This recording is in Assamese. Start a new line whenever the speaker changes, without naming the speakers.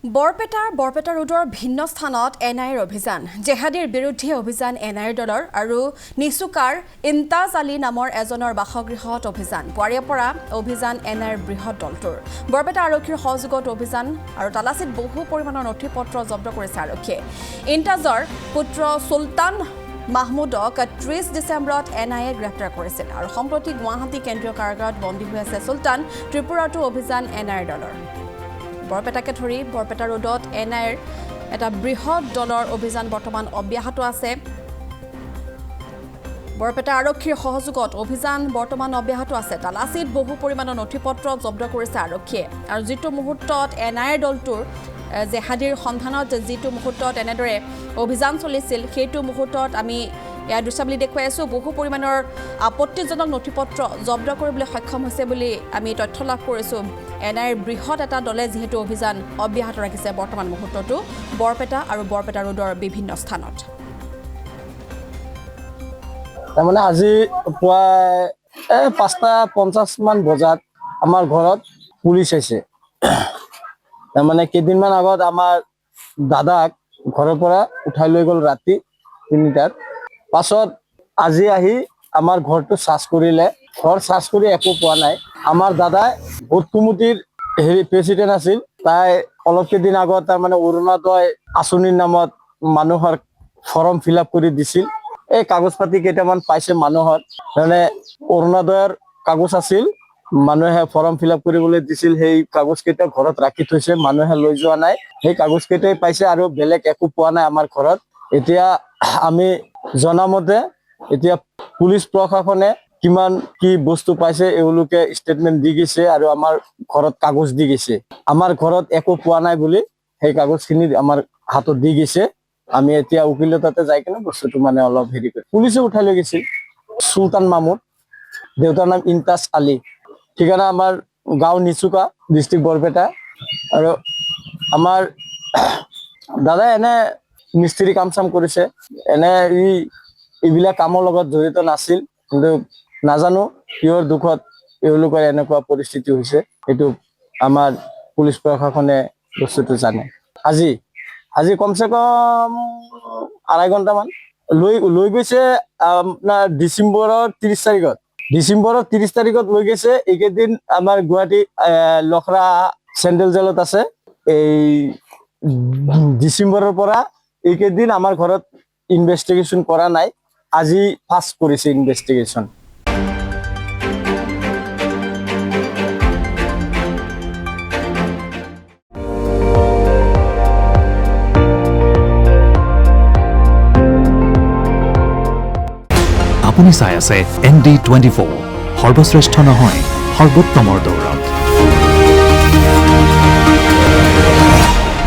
বৰপেটা ৰোডৰ ভিন্ন স্থানত এনআইৰ অভিযান জেহাদীৰ বিৰুদ্ধে অভিযান এনআইৰ দলৰ আৰু নিচুকাৰ ইমতাজ আলী নামৰ এজনৰ বাসগৃহত অভিযান পুৱাৰে পৰা অভিযান এনআইৰ বৃহৎ দলটোৰ বৰপেটা আৰক্ষীৰ সহযোগত অভিযান আৰু তালাচীত বহু পৰিমাণৰ নথিপত্ৰ জব্দ কৰিছে আৰক্ষীয়ে ইমতাজৰ পুত্ৰ সুলতান মাহমুদক 30 ডিচেম্বৰত এনআইএ গ্ৰেপ্তাৰ কৰিছিল আৰু সম্প্ৰতি গুৱাহাটী কেন্দ্ৰীয় কাৰাগাৰত বন্দী হৈ আছে সুলতান ত্ৰিপুৰাটো অভিযান এনআইৰ দলৰ বৰপেটাকে ধৰি বৰপেটা ৰোডত এনআইৰ এটা বৃহৎ দলৰ অভিযান বৰ্তমান অব্যাহত আছে বৰপেটা আৰক্ষীৰ সহযোগত অভিযান বৰ্তমান অব্যাহত আছে তালাচীত বহু পৰিমাণৰ নথিপত্ৰ জব্দ কৰিছে আৰক্ষীয়ে আৰু যিটো মুহূৰ্তত এনআইৰ দলটোৰ জেহাদীৰ সন্ধানত যিটো মুহূৰ্তত এনেদৰে অভিযান চলিছিল সেইটো মুহূৰ্তত আমি ইয়াৰ দৃশ্যাৱলী দেখুৱাই আছোঁ বহু পৰিমাণৰ আপত্তিজনক নথিপত্ৰ জব্দ কৰিবলৈ সক্ষম হৈছে বুলি আমি তথ্য লাভ কৰিছোঁ এনআইৰ বৃহৎ এটা দলে যিহেতু অভিযান অব্যাহত ৰাখিছে বৰ্তমান মুহূৰ্তটো বৰপেটা আৰু বৰপেটা ৰোডৰ বিভিন্ন স্থানত
তাৰমানে আজি পুৱা 5:50 মান বজাত আমাৰ ঘৰত পুলিচ আহিছে তাৰমানে কেইদিনমান আগত আমাৰ দাদাক ঘৰৰ পৰা উঠাই লৈ গ'ল ৰাতি 3টাত পাছত আজি আহি আমাৰ ঘৰটো সাৰ্চ কৰিলে ঘৰ সাৰ্চ কৰি একো পোৱা নাই আমাৰ দাদাই ভোট কমিটিৰ প্ৰেচিডেণ্ট আছিল তাই অলপ কেইদিন আগত তাৰমানে অৰুণোদয় আঁচনিৰ নামত মানুহৰ ফৰ্ম ফিল আপ কৰি দিছিল এই কাগজ পাতি কেইটামান পাইছে মানুহৰ মানে অৰুণোদয়ৰ কাগজ আছিল মানুহে ফৰ্ম ফিল আপ কৰিবলৈ দিছিল সেই কাগজ কেইটা ঘৰত ৰাখি থৈছে মানুহে লৈ যোৱা নাই সেই কাগজ কেইটাই পাইছে আৰু বেলেগ একো পোৱা নাই আমাৰ ঘৰত এতিয়া আমি জনামতে এতিয়া পুলিচ প্ৰশাসনে কিমান কি বস্তু পাইছে এওঁলোকে ষ্টেটমেন্ট দি গৈছে আৰু আমাৰ ঘৰত কাগজ দি গৈছে আমাৰ ঘৰত একো পোৱা নাই বুলি সেই কাগজখিনি আমাৰ হাতত দি গৈছে আমি এতিয়া উকিলৰ তাতে যাই কিনে বস্তুটো মানে অলপ হেৰি কৰি পুলিচে উঠাই লৈ গৈছিল সুলতান মাহমুদ দেউতাৰ নাম ইমতাজ আলী ঠিকানা আমাৰ গাঁও নিচুকা ডিষ্ট্ৰিক্ট বৰপেটা আৰু আমাৰ দাদা এনে মিস্ত্ৰী কাম চাম কৰিছে এনে এইবিলাক কামৰ লগত জড়িত নাছিল কিন্তু নাজানো কিহৰ দুখত এওঁলোকৰ এনেকুৱা পৰিস্থিতি হৈছে এইটো আমাৰ পুলিচ প্ৰশাসনে বস্তুটো জানে আজি কমচে কম 2.5 ঘণ্টামান লৈ গৈছে আপোনাৰ ডিচেম্বৰৰ 30 তাৰিখত লৈ গৈছে এইকেইদিন আমাৰ গুৱাহাটী লখৰা চেন্ট্ৰেল জেলত আছে এই ডিচেম্বৰৰ পৰা এইকেইদিন আমাৰ ঘৰত ইনভেষ্টিগেশ্যন কৰা নাই আজি ফাৰ্ষ্ট কৰিছে ইনভেষ্টিগেশ্যন
আপুনি চাই আছে ND24 সৰ্বশ্ৰেষ্ঠ নহয় সৰ্বোত্তমৰ দৌৰত